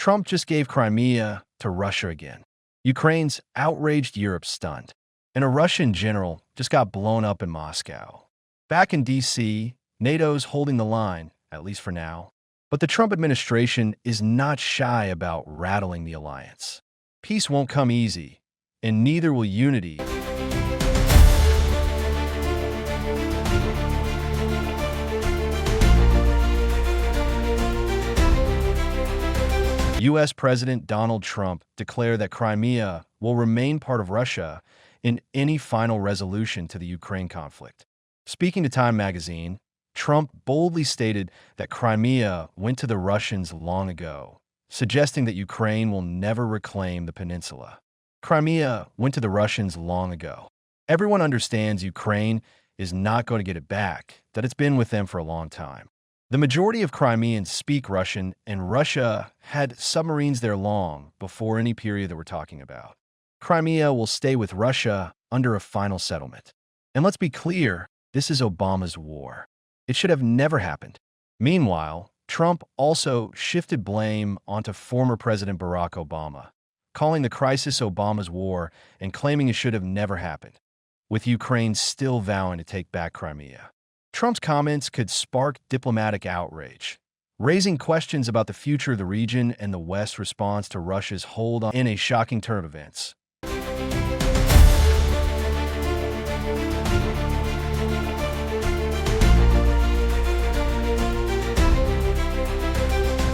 Trump just gave Crimea to Russia again. Ukraine's outraged Europe stunned. And a Russian general just got blown up in Moscow. Back in D.C., NATO's holding the line, at least for now. But the Trump administration is not shy about rattling the alliance. Peace won't come easy, and neither will unity. U.S. President Donald Trump declared that Crimea will remain part of Russia in any final resolution to the Ukraine conflict. Speaking to Time magazine, Trump boldly stated that Crimea went to the Russians long ago, suggesting that Ukraine will never reclaim the peninsula. Crimea went to the Russians long ago. Everyone understands Ukraine is not going to get it back, that it's been with them for a long time. The majority of Crimeans speak Russian, and Russia had submarines there long before any period that we're talking about. Crimea will stay with Russia under a final settlement. And let's be clear, this is Obama's war. It should have never happened. Meanwhile, Trump also shifted blame onto former President Barack Obama, calling the crisis Obama's war and claiming it should have never happened, with Ukraine still vowing to take back Crimea. Trump's comments could spark diplomatic outrage, raising questions about the future of the region and the West's response to Russia's hold on in a shocking turn of events.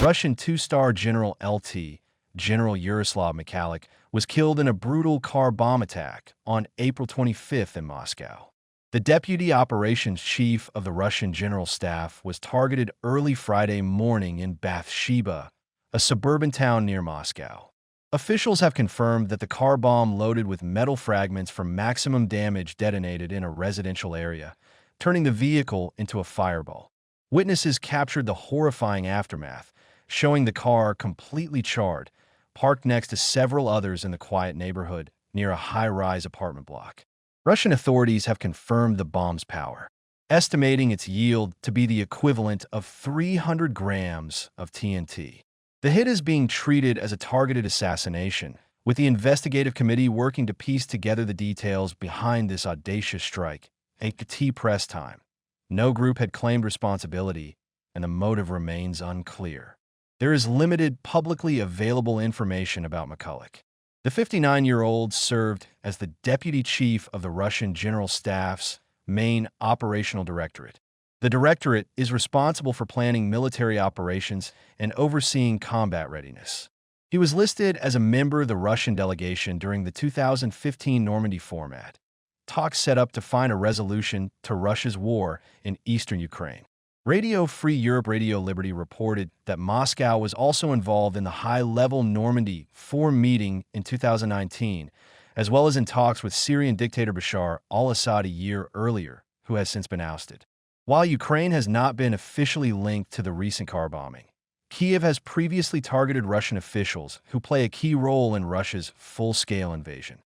Russian two-star General LT, General Yaroslav Mikhailuk, was killed in a brutal car bomb attack on April 25th in Moscow. The deputy operations chief of the Russian General Staff was targeted early Friday morning in Bathsheba, a suburban town near Moscow. Officials have confirmed that the car bomb loaded with metal fragments from maximum damage detonated in a residential area, turning the vehicle into a fireball. Witnesses captured the horrifying aftermath, showing the car completely charred, parked next to several others in the quiet neighborhood near a high-rise apartment block. Russian authorities have confirmed the bomb's power, estimating its yield to be the equivalent of 300 grams of TNT. The hit is being treated as a targeted assassination, with the investigative committee working to piece together the details behind this audacious strike. AT press time. No group had claimed responsibility, and the motive remains unclear. There is limited publicly available information about Mikhailuk. The 59-year-old served as the deputy chief of the Russian General Staff's main operational directorate. The directorate is responsible for planning military operations and overseeing combat readiness. He was listed as a member of the Russian delegation during the 2015 Normandy format, talks set up to find a resolution to Russia's war in eastern Ukraine. Radio Free Europe Radio Liberty reported that Moscow was also involved in the high-level Normandy 4 meeting in 2019, as well as in talks with Syrian dictator Bashar al-Assad a year earlier, who has since been ousted. While Ukraine has not been officially linked to the recent car bombing, Kyiv has previously targeted Russian officials who play a key role in Russia's full-scale invasion.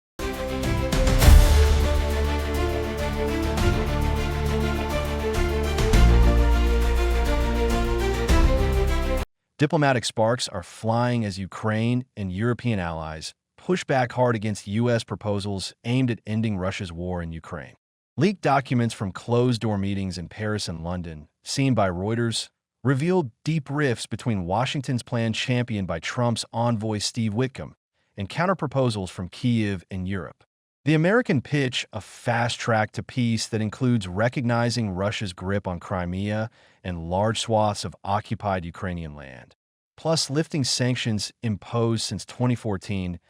Diplomatic sparks are flying as Ukraine and European allies push back hard against U.S. proposals aimed at ending Russia's war in Ukraine. Leaked documents from closed-door meetings in Paris and London, seen by Reuters, revealed deep rifts between Washington's plan championed by Trump's envoy Steve Witkom and counterproposals from Kyiv and Europe. The American pitch a fast track to peace that includes recognizing Russia's grip on Crimea and large swaths of occupied Ukrainian land, plus lifting sanctions imposed since 2014,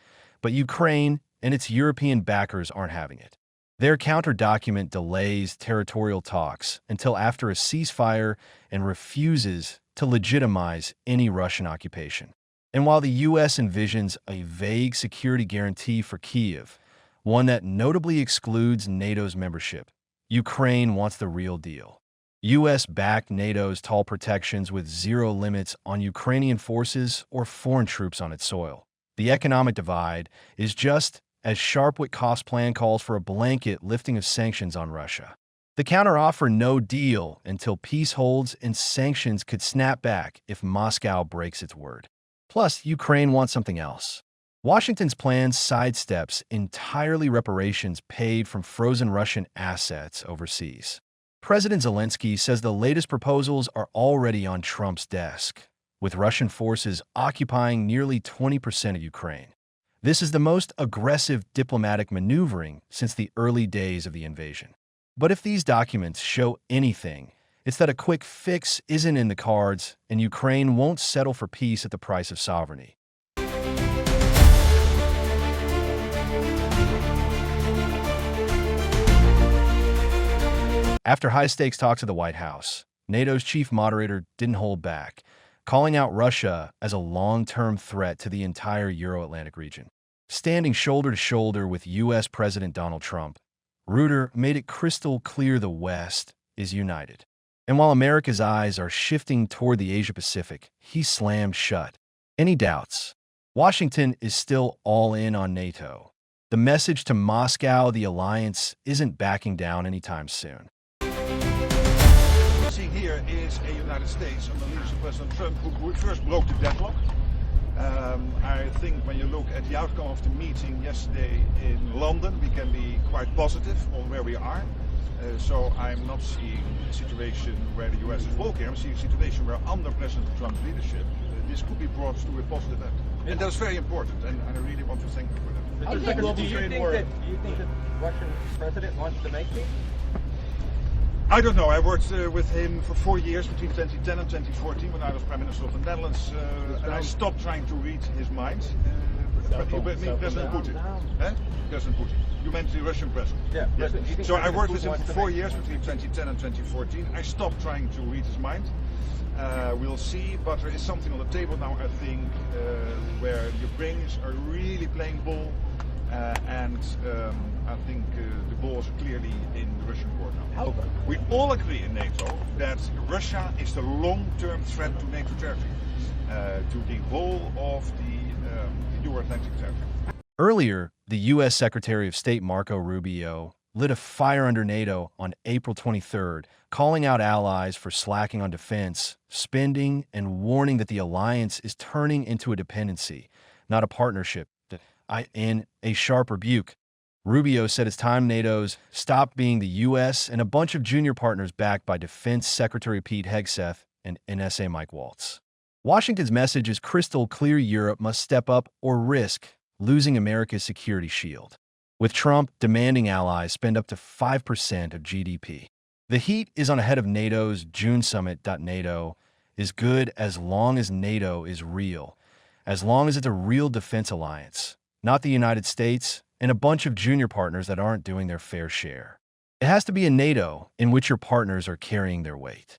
but Ukraine and its European backers aren't having it. Their counter-document delays territorial talks until after a ceasefire and refuses to legitimize any Russian occupation. And while the U.S. envisions a vague security guarantee for Kyiv, one that notably excludes NATO's membership, Ukraine wants the real deal. U.S.-backed NATO's tall protections with zero limits on Ukrainian forces or foreign troops on its soil. The economic divide is just as sharp. Witkoff's plan calls for a blanket lifting of sanctions on Russia. The counteroffer no deal until peace holds, and sanctions could snap back if Moscow breaks its word. Plus, Ukraine wants something else. Washington's plan sidesteps entirely reparations paid from frozen Russian assets overseas. President Zelensky says the latest proposals are already on Trump's desk, with Russian forces occupying nearly 20% of Ukraine. This is the most aggressive diplomatic maneuvering since the early days of the invasion. But if these documents show anything, it's that a quick fix isn't in the cards, and Ukraine won't settle for peace at the price of sovereignty. After high-stakes talks at the White House, NATO's chief moderator didn't hold back, calling out Russia as a long-term threat to the entire Euro-Atlantic region. Standing shoulder to shoulder with U.S. President Donald Trump, Rutte made it crystal clear the West is united. And while America's eyes are shifting toward the Asia-Pacific, he slammed shut any doubts. Washington is still all in on NATO. The message to Moscow, the alliance isn't backing down anytime soon. What we see here is a United States under the leadership of President Trump who first broke the deadlock. I think when you look at the outcome of the meeting yesterday in London, we can be quite positive on where we are. So I'm not seeing a situation where the US is walking. I'm seeing a situation where under President Trump's leadership, this could be brought to a positive end. And that's very important, and I really want to thank you for that. Do you think that the Russian president wants to make peace? I don't know. I worked with him for 4 years between 2010 and 2014 when I was Prime Minister of the Netherlands, and I stopped trying to read his mind. But President Putin. President Putin. You meant the Russian president. Yeah. Yes. So I worked with him for 4 years between 2010 and 2014. I stopped trying to read his mind. We'll see, but there is something on the table now, I think, where the Ukrainians are really playing ball, and I think the balls are clearly in the Russian court now. We all agree in NATO that Russia is the long-term threat to NATO territory, to the whole of the Euro-Atlantic territory. Earlier, the U.S. Secretary of State Marco Rubio lit a fire under NATO on April 23rd, calling out allies for slacking on defense, spending, and warning that the alliance is turning into a dependency, not a partnership. In a sharp rebuke, Rubio said it's time NATO's stopped being the U.S. and a bunch of junior partners backed by Defense Secretary Pete Hegseth and NSA Mike Waltz. Washington's message is crystal clear: Europe must step up or risk losing America's security shield, with Trump demanding allies spend up to 5% of GDP. The heat is on ahead of NATO's June summit. NATO is good as long as NATO is real, as long as it's a real defense alliance, not the United States and a bunch of junior partners that aren't doing their fair share. It has to be a NATO in which your partners are carrying their weight.